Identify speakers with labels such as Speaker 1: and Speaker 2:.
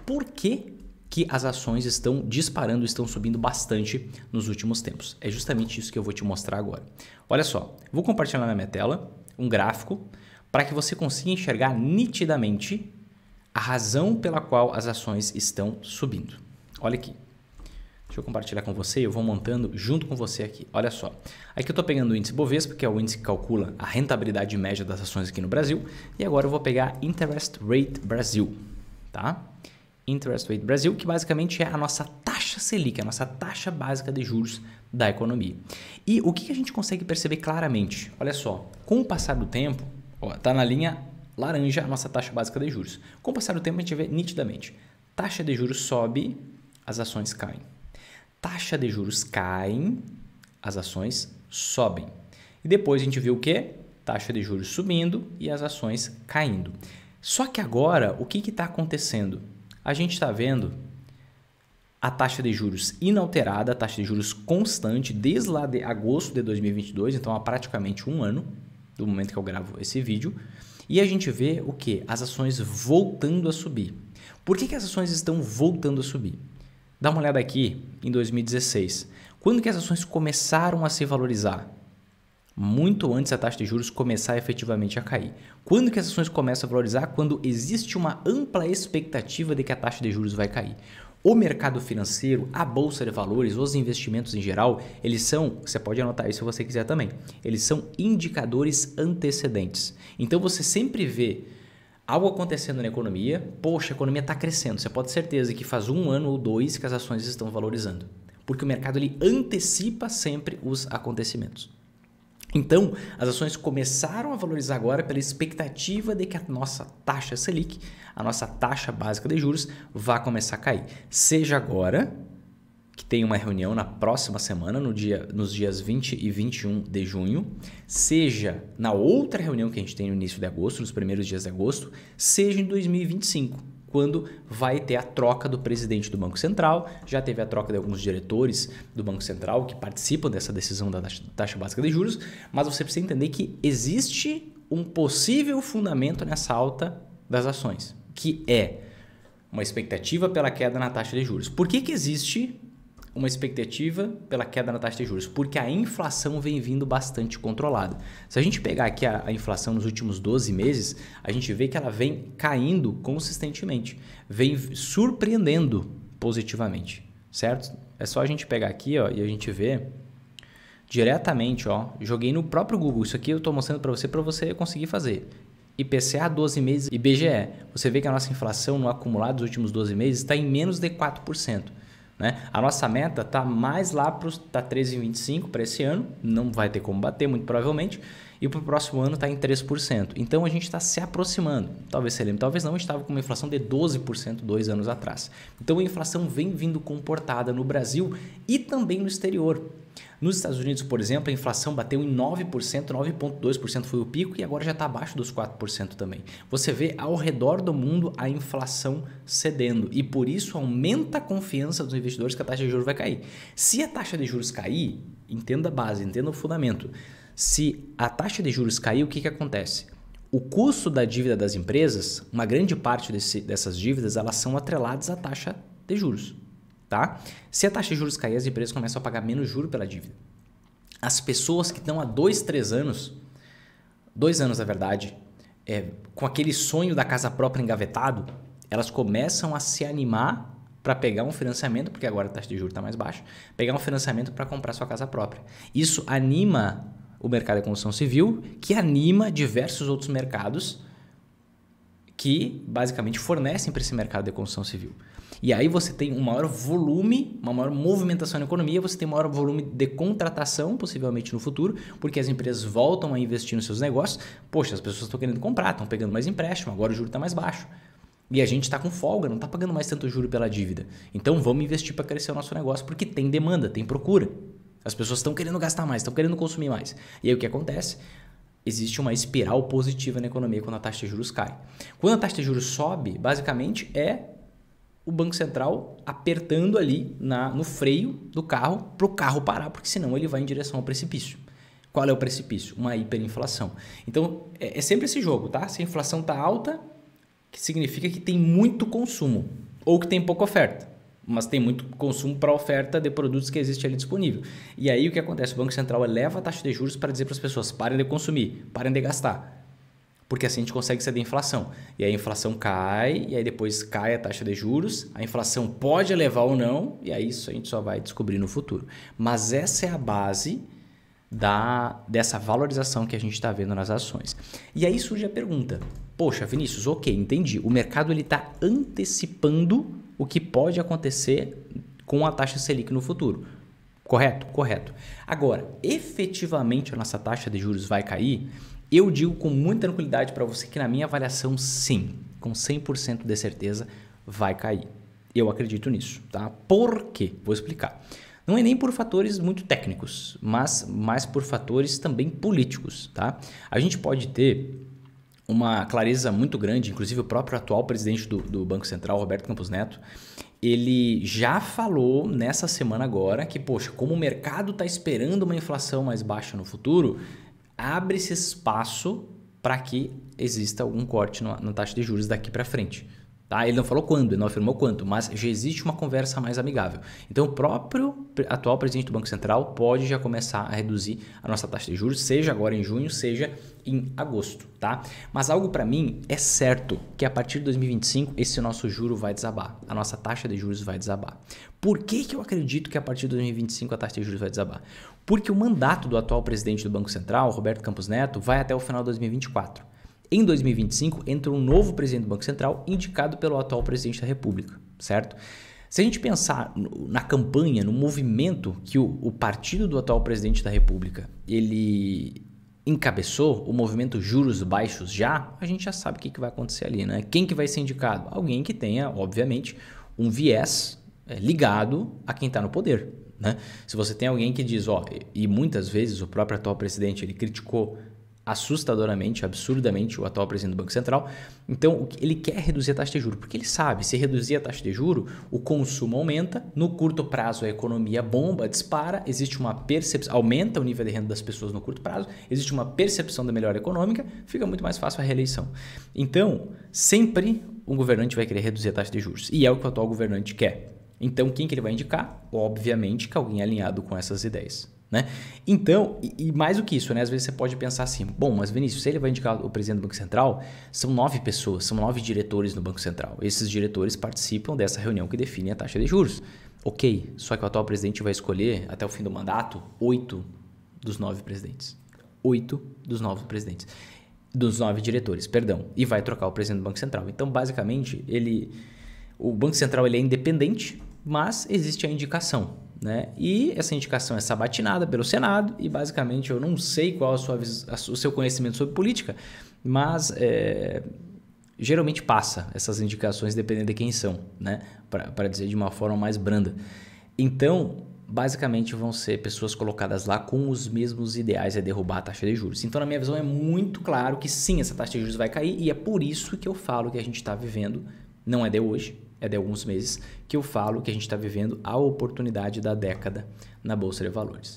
Speaker 1: por que as ações estão disparando, estão subindo bastante nos últimos tempos. É justamente isso que eu vou te mostrar agora. Olha só, vou compartilhar na minha tela um gráfico para que você consiga enxergar nitidamente a razão pela qual as ações estão subindo. Olha aqui. Deixa eu compartilhar com você, eu vou montando junto com você aqui. Olha só, aqui eu estou pegando o índice Bovespa, que é o índice que calcula a rentabilidade média das ações aqui no Brasil. E agora eu vou pegar Interest Rate Brasil, tá? Interest Rate Brasil, que basicamente é a nossa taxa Selic, a nossa taxa básica de juros da economia. E o que a gente consegue perceber claramente? Olha só, com o passar do tempo, está na linha laranja a nossa taxa básica de juros. Com o passar do tempo a gente vê nitidamente, taxa de juros sobe, as ações caem. Taxa de juros caem, as ações sobem. E depois a gente viu o quê? Taxa de juros subindo e as ações caindo. Só que agora, o que está acontecendo? A gente está vendo a taxa de juros inalterada, a taxa de juros constante desde lá de agosto de 2022, então há praticamente um ano do momento que eu gravo esse vídeo. E a gente vê o quê? As ações voltando a subir. Por que as ações estão voltando a subir? Dá uma olhada aqui em 2016. Quando que as ações começaram a se valorizar? Muito antes da taxa de juros começar efetivamente a cair. Quando que as ações começam a valorizar? Quando existe uma ampla expectativa de que a taxa de juros vai cair. O mercado financeiro, a bolsa de valores, os investimentos em geral, eles são, você pode anotar isso se você quiser também, eles são indicadores antecedentes. Então você sempre vê algo acontecendo na economia, poxa, a economia está crescendo, você pode ter certeza que faz um ano ou dois que as ações estão valorizando. Porque o mercado ele antecipa sempre os acontecimentos. Então, as ações começaram a valorizar agora pela expectativa de que a nossa taxa Selic, a nossa taxa básica de juros, vá começar a cair. Seja agora, que tem uma reunião na próxima semana, nos dias 20 e 21 de junho, seja na outra reunião que a gente tem no início de agosto, nos primeiros dias de agosto, seja em 2025. Quando vai ter a troca do presidente do Banco Central, já teve a troca de alguns diretores do Banco Central que participam dessa decisão da taxa básica de juros, mas você precisa entender que existe um possível fundamento nessa alta das ações, que é uma expectativa pela queda na taxa de juros. Por que existe uma expectativa pela queda na taxa de juros? Porque a inflação vem vindo bastante controlada. Se a gente pegar aqui a inflação nos últimos 12 meses, a gente vê que ela vem caindo consistentemente, vem surpreendendo positivamente, certo? É só a gente pegar aqui, ó, e a gente vê diretamente, ó, joguei no próprio Google, isso aqui eu estou mostrando para você conseguir fazer. IPCA 12 meses, IBGE, você vê que a nossa inflação no acumulado dos últimos 12 meses está em menos de 4%. Né? A nossa meta está mais lá para tá 13,25 para esse ano, não vai ter como bater muito provavelmente, e para o próximo ano está em 3%. Então a gente está se aproximando, talvez você lembre, talvez não, a gente estava com uma inflação de 12% 2 anos atrás. Então a inflação vem vindo comportada no Brasil e também no exterior. Nos Estados Unidos, por exemplo, a inflação bateu em 9%, 9,2% foi o pico e agora já está abaixo dos 4% também. Você vê ao redor do mundo a inflação cedendo e por isso aumenta a confiança dos investidores que a taxa de juros vai cair. Se a taxa de juros cair, entenda a base, entenda o fundamento. Se a taxa de juros cair, o que acontece? O custo da dívida das empresas, uma grande parte dessas dívidas, elas são atreladas à taxa de juros. Tá? Se a taxa de juros cair, as empresas começam a pagar menos juros pela dívida. As pessoas que estão há 2 anos na verdade, com aquele sonho da casa própria engavetado, elas começam a se animar para pegar um financiamento, porque agora a taxa de juros está mais baixa, pegar um financiamento para comprar sua casa própria. Isso anima o mercado de construção civil, que anima diversos outros mercados que basicamente fornecem para esse mercado de construção civil. E aí você tem um maior volume, uma maior movimentação na economia, você tem um maior volume de contratação, possivelmente no futuro, porque as empresas voltam a investir nos seus negócios. Poxa, as pessoas estão querendo comprar, estão pegando mais empréstimo, agora o juro está mais baixo. E a gente está com folga, não está pagando mais tanto juro pela dívida. Então vamos investir para crescer o nosso negócio, porque tem demanda, tem procura. As pessoas estão querendo gastar mais, estão querendo consumir mais. E aí o que acontece? Existe uma espiral positiva na economia quando a taxa de juros cai. Quando a taxa de juros sobe, basicamente é o Banco Central apertando ali no freio do carro para o carro parar, porque senão ele vai em direção ao precipício. Qual é o precipício? Uma hiperinflação. Então, é sempre esse jogo, tá? Se a inflação está alta, que significa que tem muito consumo. ou que tem pouca oferta, mas tem muito consumo para a oferta de produtos que existe ali disponível. E aí o que acontece? O Banco Central eleva a taxa de juros para dizer para as pessoas: parem de consumir, parem de gastar. Porque assim a gente consegue ceder a inflação. E aí a inflação cai, e aí depois cai a taxa de juros, a inflação pode elevar ou não, e aí isso a gente só vai descobrir no futuro. Mas essa é a base dessa valorização que a gente está vendo nas ações. E aí surge a pergunta: poxa, Vinícius, ok, entendi. O mercado está antecipando o que pode acontecer com a taxa Selic no futuro. Correto? Correto. Agora, efetivamente a nossa taxa de juros vai cair? Eu digo com muita tranquilidade para você que na minha avaliação, sim, com 100% de certeza, vai cair. Eu acredito nisso, tá? Por quê? Vou explicar. Não é nem por fatores muito técnicos, mas mais por fatores também políticos, tá? A gente pode ter uma clareza muito grande, inclusive o próprio atual presidente do Banco Central, Roberto Campos Neto, ele já falou nessa semana agora que, poxa, como o mercado está esperando uma inflação mais baixa no futuro, abre-se espaço para que exista algum corte na taxa de juros daqui para frente. Tá? Ele não falou quando, ele não afirmou quanto, mas já existe uma conversa mais amigável. Então, o próprio atual presidente do Banco Central pode já começar a reduzir a nossa taxa de juros, seja agora em junho, seja em agosto. Tá? Mas algo para mim é certo, que a partir de 2025 esse nosso juro vai desabar, a nossa taxa de juros vai desabar. Por que eu acredito que a partir de 2025 a taxa de juros vai desabar? Porque o mandato do atual presidente do Banco Central, Roberto Campos Neto, vai até o final de 2024. Em 2025, entra um novo presidente do Banco Central indicado pelo atual presidente da República, certo? Se a gente pensar na campanha, no movimento que o partido do atual presidente da República ele encabeçou, o movimento juros baixos a gente já sabe o que vai acontecer ali, né? Quem que vai ser indicado? Alguém que tenha, obviamente, um viés ligado a quem está no poder, né? Se você tem alguém que diz, e muitas vezes o próprio atual presidente ele criticou assustadoramente, absurdamente o atual presidente do Banco Central. Então, ele quer reduzir a taxa de juros, porque ele sabe, se reduzir a taxa de juros, o consumo aumenta, no curto prazo a economia bomba, dispara, existe uma percepção, aumenta o nível de renda das pessoas no curto prazo, existe uma percepção da melhora econômica, fica muito mais fácil a reeleição. Então, sempre um governante vai querer reduzir a taxa de juros, e é o que o atual governante quer. Então, quem que ele vai indicar? Obviamente que alguém alinhado com essas ideias. Né? Então, e mais do que isso, né? Às vezes você pode pensar assim, bom, mas Vinícius, se ele vai indicar o presidente do Banco Central, são 9 pessoas, são 9 diretores no Banco Central. Esses diretores participam dessa reunião que define a taxa de juros. Ok, só que o atual presidente vai escolher, até o fim do mandato, 8 dos 9 presidentes. 8 dos 9 presidentes. Dos 9 diretores, perdão. E vai trocar o presidente do Banco Central. Então, basicamente, o Banco Central ele é independente, mas existe a indicação. Né? E essa indicação é sabatinada pelo Senado e basicamente eu não sei qual o seu conhecimento sobre política, mas geralmente passa essas indicações dependendo de quem são, né? Para dizer de uma forma mais branda. Então, basicamente vão ser pessoas colocadas lá com os mesmos ideais a derrubar a taxa de juros. Então, na minha visão, é muito claro que sim, essa taxa de juros vai cair e é por isso que eu falo que a gente está vivendo, não é de hoje, é de alguns meses, que eu falo que a gente está vivendo a oportunidade da década na Bolsa de Valores.